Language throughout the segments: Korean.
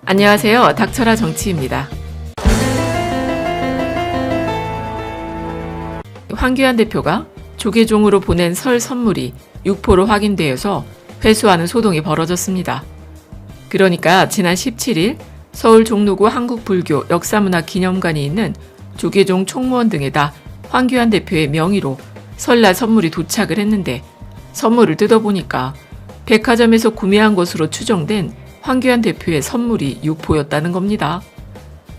안녕하세요. 닥쳐라 정치입니다. 황교안 대표가 조계종으로 보낸 설 선물이 육포로 확인되어서 회수하는 소동이 벌어졌습니다. 그러니까 지난 17일 서울 종로구 한국불교 역사문화기념관이 있는 조계종 총무원 등에다 황교안 대표의 명의로 설날 선물이 도착을 했는데 선물을 뜯어보니까 백화점에서 구매한 것으로 추정된 황교안 대표의 선물이 육포였다는 겁니다.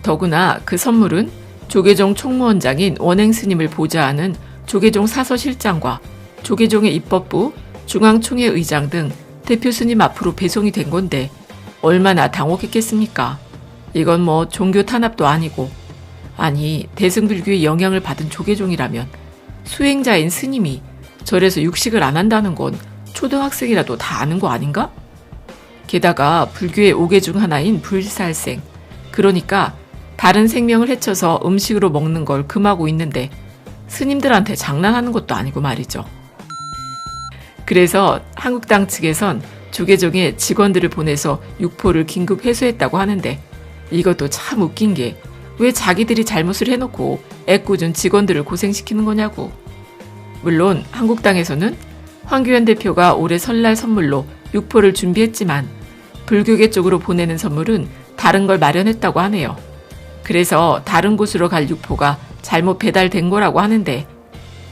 더구나 그 선물은 조계종 총무원장인 원행스님을 보좌하는 조계종 사서실장과 조계종의 입법부, 중앙총회 의장 등 대표 스님 앞으로 배송이 된 건데 얼마나 당혹했겠습니까? 이건 뭐 종교 탄압도 아니고, 아니 대승불교의 영향을 받은 조계종이라면 수행자인 스님이 절에서 육식을 안 한다는 건 초등학생이라도 다 아는 거 아닌가? 게다가 불교의 5개 중 하나인 불살생, 그러니까 다른 생명을 해쳐서 음식으로 먹는 걸 금하고 있는데 스님들한테 장난하는 것도 아니고 말이죠. 그래서 한국당 측에선 조계종에 직원들을 보내서 육포를 긴급 회수했다고 하는데 이것도 참 웃긴 게 왜 자기들이 잘못을 해놓고 애꿎은 직원들을 고생시키는 거냐고. 물론 한국당에서는 황교안 대표가 올해 설날 선물로 육포를 준비했지만 불교계 쪽으로 보내는 선물은 다른 걸 마련했다고 하네요. 그래서 다른 곳으로 갈 육포가 잘못 배달된 거라고 하는데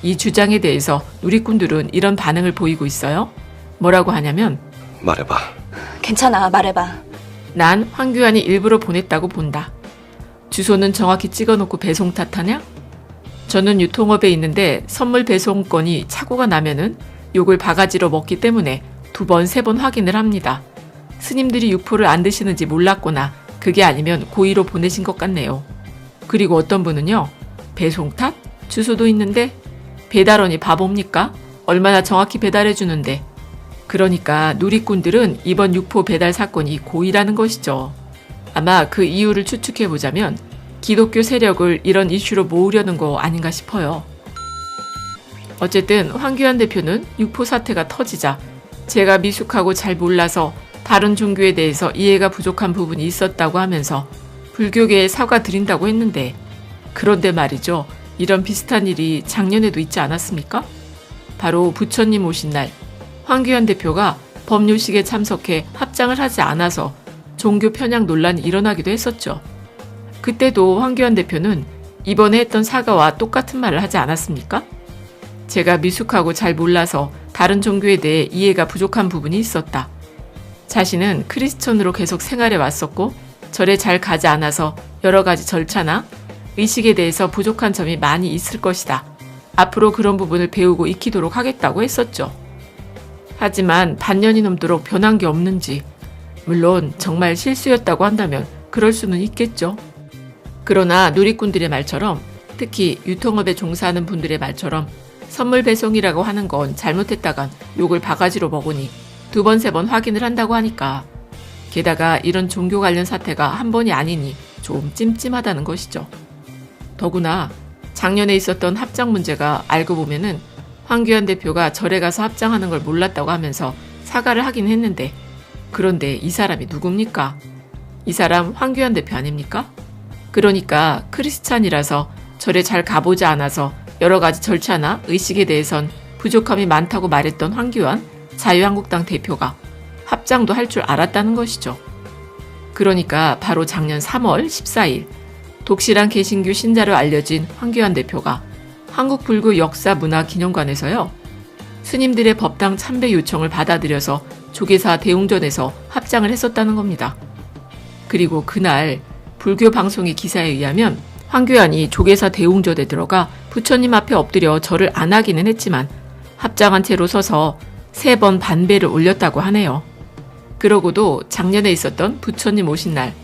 이 주장에 대해서 누리꾼들은 이런 반응을 보이고 있어요. 뭐라고 하냐면 말해봐. 괜찮아, 말해봐. 난 황교안이 일부러 보냈다고 본다. 주소는 정확히 찍어놓고 배송 탓하냐? 저는 유통업에 있는데 선물 배송 건이 착오가 나면은 욕을 바가지로 먹기 때문에 2번, 3번 확인을 합니다. 스님들이 육포를 안 드시는지 몰랐거나 그게 아니면 고의로 보내신 것 같네요. 그리고 어떤 분은요, 배송 탓? 주소도 있는데 배달원이 바보입니까? 얼마나 정확히 배달해주는데. 그러니까 누리꾼들은 이번 육포 배달 사건이 고의라는 것이죠. 아마 그 이유를 추측해보자면 기독교 세력을 이런 이슈로 모으려는 거 아닌가 싶어요. 어쨌든 황교안 대표는 육포 사태가 터지자 제가 미숙하고 잘 몰라서 다른 종교에 대해서 이해가 부족한 부분이 있었다고 하면서 불교계에 사과드린다고 했는데, 그런데 말이죠. 이런 비슷한 일이 작년에도 있지 않았습니까? 바로 부처님 오신 날 황교안 대표가 법요식에 참석해 합장을 하지 않아서 종교 편향 논란이 일어나기도 했었죠. 그때도 황교안 대표는 이번에 했던 사과와 똑같은 말을 하지 않았습니까? 제가 미숙하고 잘 몰라서 다른 종교에 대해 이해가 부족한 부분이 있었다. 자신은 크리스천으로 계속 생활해 왔었고 절에 잘 가지 않아서 여러 가지 절차나 의식에 대해서 부족한 점이 많이 있을 것이다. 앞으로 그런 부분을 배우고 익히도록 하겠다고 했었죠. 하지만 반년이 넘도록 변한 게 없는지, 물론 정말 실수였다고 한다면 그럴 수는 있겠죠. 그러나 누리꾼들의 말처럼, 특히 유통업에 종사하는 분들의 말처럼 선물 배송이라고 하는 건 잘못했다간 욕을 바가지로 먹으니 2번, 3번 확인을 한다고 하니까, 게다가 이런 종교 관련 사태가 한 번이 아니니 좀 찜찜하다는 것이죠. 더구나 작년에 있었던 합장 문제가 알고 보면은 황교안 대표가 절에 가서 합장하는 걸 몰랐다고 하면서 사과를 하긴 했는데, 그런데 이 사람이 누굽니까? 이 사람 황교안 대표 아닙니까? 그러니까 크리스찬이라서 절에 잘 가보지 않아서 여러 가지 절차나 의식에 대해선 부족함이 많다고 말했던 황교안 자유한국당 대표가 합장도 할 줄 알았다는 것이죠. 그러니까 바로 작년 3월 14일 독실한 개신교 신자로 알려진 황교안 대표가 한국불교 역사문화기념관에서요, 스님들의 법당 참배 요청을 받아들여서 조계사 대웅전에서 합장을 했었다는 겁니다. 그리고 그날 불교 방송의 기사에 의하면 황교안이 조계사 대웅전에 들어가 부처님 앞에 엎드려 절을 안 하기는 했지만 합장한 채로 서서 3번 반배를 올렸다고 하네요. 그러고도 작년에 있었던 부처님 오신 날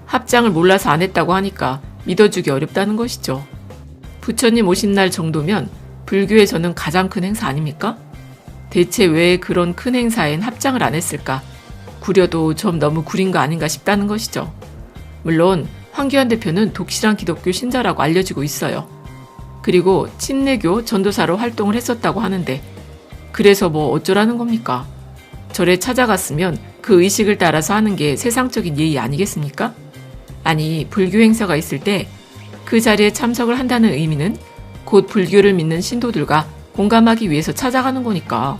합장을 몰라서 안 했다고 하니까 믿어주기 어렵다는 것이죠. 부처님 오신 날 정도면 불교에서는 가장 큰 행사 아닙니까? 대체 왜 그런 큰 행사엔 합장을 안 했을까? 구려도 좀 너무 구린 거 아닌가 싶다는 것이죠. 물론 황교안 대표는 독실한 기독교 신자라고 알려지고 있어요. 그리고 친내교 전도사로 활동을 했었다고 하는데, 그래서 뭐 어쩌라는 겁니까? 절에 찾아갔으면 그 의식을 따라서 하는 게 세상적인 예의 아니겠습니까? 아니, 불교 행사가 있을 때 그 자리에 참석을 한다는 의미는 곧 불교를 믿는 신도들과 공감하기 위해서 찾아가는 거니까.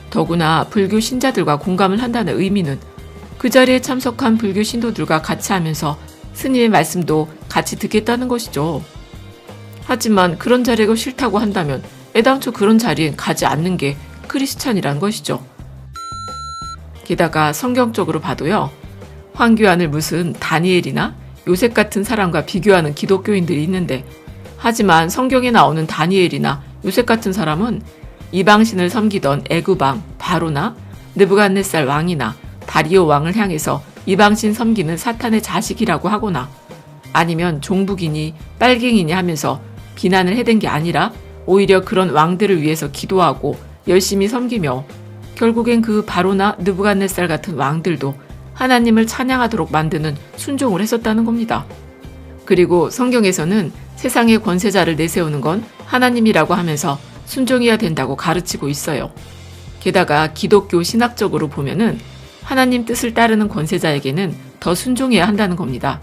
더구나 불교 신자들과 공감을 한다는 의미는 그 자리에 참석한 불교 신도들과 같이 하면서 스님의 말씀도 같이 듣겠다는 것이죠. 하지만 그런 자리가 싫다고 한다면 애당초 그런 자리엔 가지 않는 게 크리스찬이란 것이죠. 게다가 성경적으로 봐도요, 황교안을 무슨 다니엘이나 요셉 같은 사람과 비교하는 기독교인들이 있는데, 하지만 성경에 나오는 다니엘이나 요셉 같은 사람은 이방신을 섬기던 애굽왕 바로나 느부갓네살 왕이나 다리오 왕을 향해서 이방신 섬기는 사탄의 자식이라고 하거나, 아니면 종북이니 빨갱이니 하면서 비난을 해댄 게 아니라 오히려 그런 왕들을 위해서 기도하고 열심히 섬기며 결국엔 그 바로나 느부갓네살 같은 왕들도 하나님을 찬양하도록 만드는 순종을 했었다는 겁니다. 그리고 성경에서는 세상의 권세자를 내세우는 건 하나님이라고 하면서 순종해야 된다고 가르치고 있어요. 게다가 기독교 신학적으로 보면은 하나님 뜻을 따르는 권세자에게는 더 순종해야 한다는 겁니다.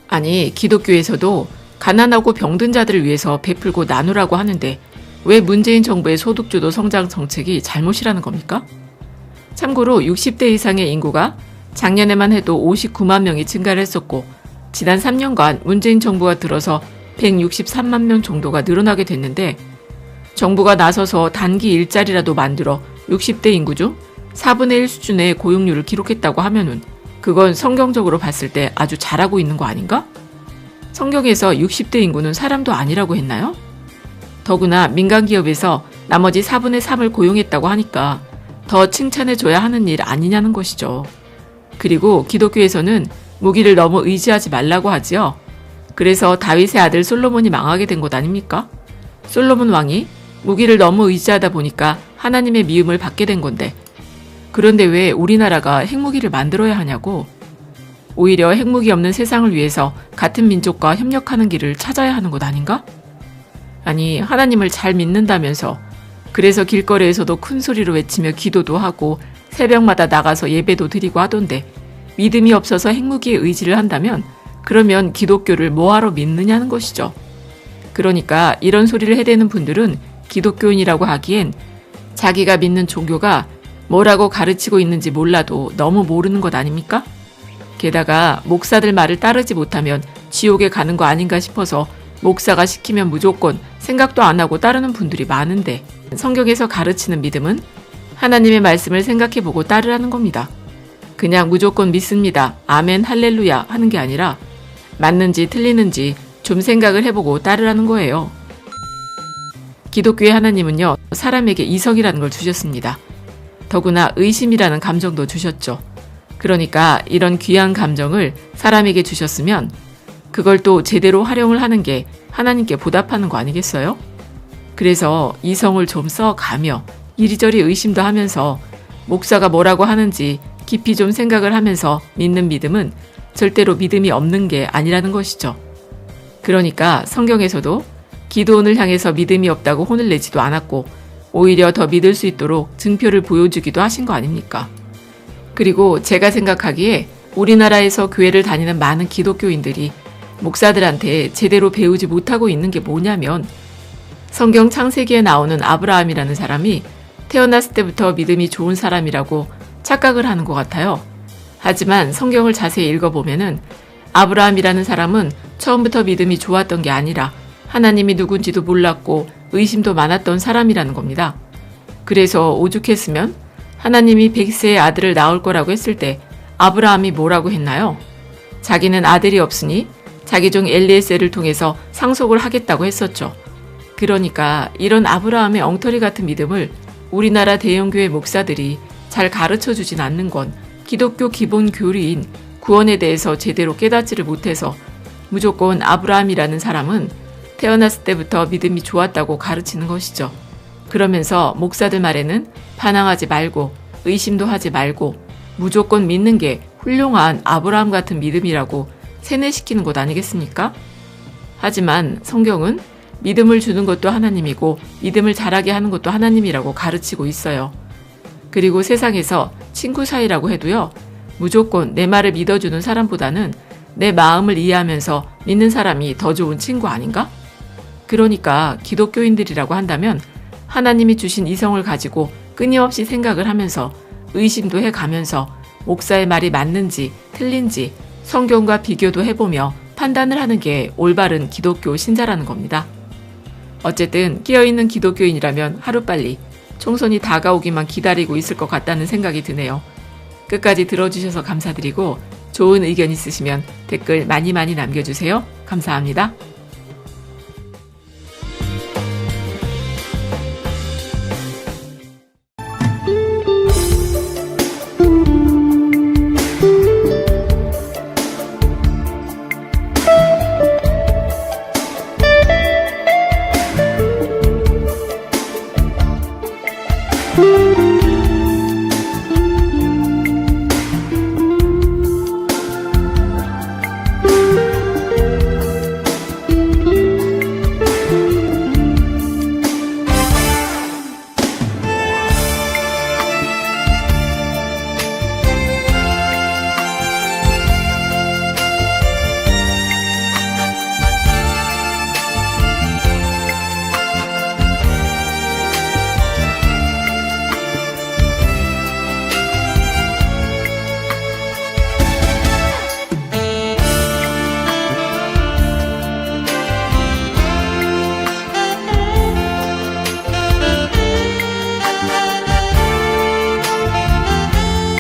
아니, 기독교에서도 가난하고 병든 자들을 위해서 베풀고 나누라고 하는데 왜 문재인 정부의 소득주도 성장 정책이 잘못이라는 겁니까? 참고로 60대 이상의 인구가 작년에만 해도 59만 명이 증가를 했었고, 지난 3년간 문재인 정부가 들어서 163만 명 정도가 늘어나게 됐는데, 정부가 나서서 단기 일자리라도 만들어 60대 인구 중 4분의 1 수준의 고용률을 기록했다고 하면은 그건 성경적으로 봤을 때 아주 잘하고 있는 거 아닌가? 성경에서 60대 인구는 사람도 아니라고 했나요? 더구나 민간기업에서 나머지 4분의 3을 고용했다고 하니까 더 칭찬해줘야 하는 일 아니냐는 것이죠. 그리고 기독교에서는 무기를 너무 의지하지 말라고 하지요. 그래서 다윗의 아들 솔로몬이 망하게 된 것 아닙니까? 솔로몬 왕이 무기를 너무 의지하다 보니까 하나님의 미움을 받게 된 건데, 그런데 왜 우리나라가 핵무기를 만들어야 하냐고. 오히려 핵무기 없는 세상을 위해서 같은 민족과 협력하는 길을 찾아야 하는 것 아닌가? 아니, 하나님을 잘 믿는다면서 그래서 길거리에서도 큰 소리로 외치며 기도도 하고 새벽마다 나가서 예배도 드리고 하던데, 믿음이 없어서 핵무기에 의지를 한다면 그러면 기독교를 뭐하러 믿느냐는 것이죠. 그러니까 이런 소리를 해대는 분들은 기독교인이라고 하기엔 자기가 믿는 종교가 뭐라고 가르치고 있는지 몰라도 너무 모르는 것 아닙니까? 게다가 목사들 말을 따르지 못하면 지옥에 가는 거 아닌가 싶어서 목사가 시키면 무조건 생각도 안 하고 따르는 분들이 많은데, 성경에서 가르치는 믿음은 하나님의 말씀을 생각해보고 따르라는 겁니다. 그냥 무조건 믿습니다, 아멘, 할렐루야 하는 게 아니라 맞는지 틀리는지 좀 생각을 해보고 따르라는 거예요. 기독교의 하나님은요, 사람에게 이성이라는 걸 주셨습니다. 더구나 의심이라는 감정도 주셨죠. 그러니까 이런 귀한 감정을 사람에게 주셨으면 그걸 또 제대로 활용을 하는 게 하나님께 보답하는 거 아니겠어요? 그래서 이성을 좀 써가며 이리저리 의심도 하면서 목사가 뭐라고 하는지 깊이 좀 생각을 하면서 믿는 믿음은 절대로 믿음이 없는 게 아니라는 것이죠. 그러니까 성경에서도 기드온을 향해서 믿음이 없다고 혼을 내지도 않았고 오히려 더 믿을 수 있도록 증표를 보여주기도 하신 거 아닙니까? 그리고 제가 생각하기에 우리나라에서 교회를 다니는 많은 기독교인들이 목사들한테 제대로 배우지 못하고 있는 게 뭐냐면, 성경 창세기에 나오는 아브라함이라는 사람이 태어났을 때부터 믿음이 좋은 사람이라고 착각을 하는 것 같아요. 하지만 성경을 자세히 읽어보면은 아브라함이라는 사람은 처음부터 믿음이 좋았던 게 아니라 하나님이 누군지도 몰랐고 의심도 많았던 사람이라는 겁니다. 그래서 오죽했으면 하나님이 100세의 아들을 낳을 거라고 했을 때 아브라함이 뭐라고 했나요? 자기는 아들이 없으니 자기 종 엘리에셀을 통해서 상속을 하겠다고 했었죠. 그러니까 이런 아브라함의 엉터리 같은 믿음을 우리나라 대형교회 목사들이 잘 가르쳐주진 않는 건 기독교 기본 교리인 구원에 대해서 제대로 깨닫지를 못해서 무조건 아브라함이라는 사람은 태어났을 때부터 믿음이 좋았다고 가르치는 것이죠. 그러면서 목사들 말에는 반항하지 말고 의심도 하지 말고 무조건 믿는 게 훌륭한 아브라함 같은 믿음이라고 세뇌시키는 것 아니겠습니까? 하지만 성경은 믿음을 주는 것도 하나님이고 믿음을 자라게 하는 것도 하나님이라고 가르치고 있어요. 그리고 세상에서 친구 사이라고 해도요, 무조건 내 말을 믿어주는 사람보다는 내 마음을 이해하면서 믿는 사람이 더 좋은 친구 아닌가? 그러니까 기독교인들이라고 한다면 하나님이 주신 이성을 가지고 끊임없이 생각을 하면서 의심도 해가면서 목사의 말이 맞는지 틀린지 성경과 비교도 해보며 판단을 하는 게 올바른 기독교 신자라는 겁니다. 어쨌든 깨어있는 기독교인이라면 하루빨리 총선이 다가오기만 기다리고 있을 것 같다는 생각이 드네요. 끝까지 들어주셔서 감사드리고 좋은 의견 있으시면 댓글 많이 남겨주세요. 감사합니다.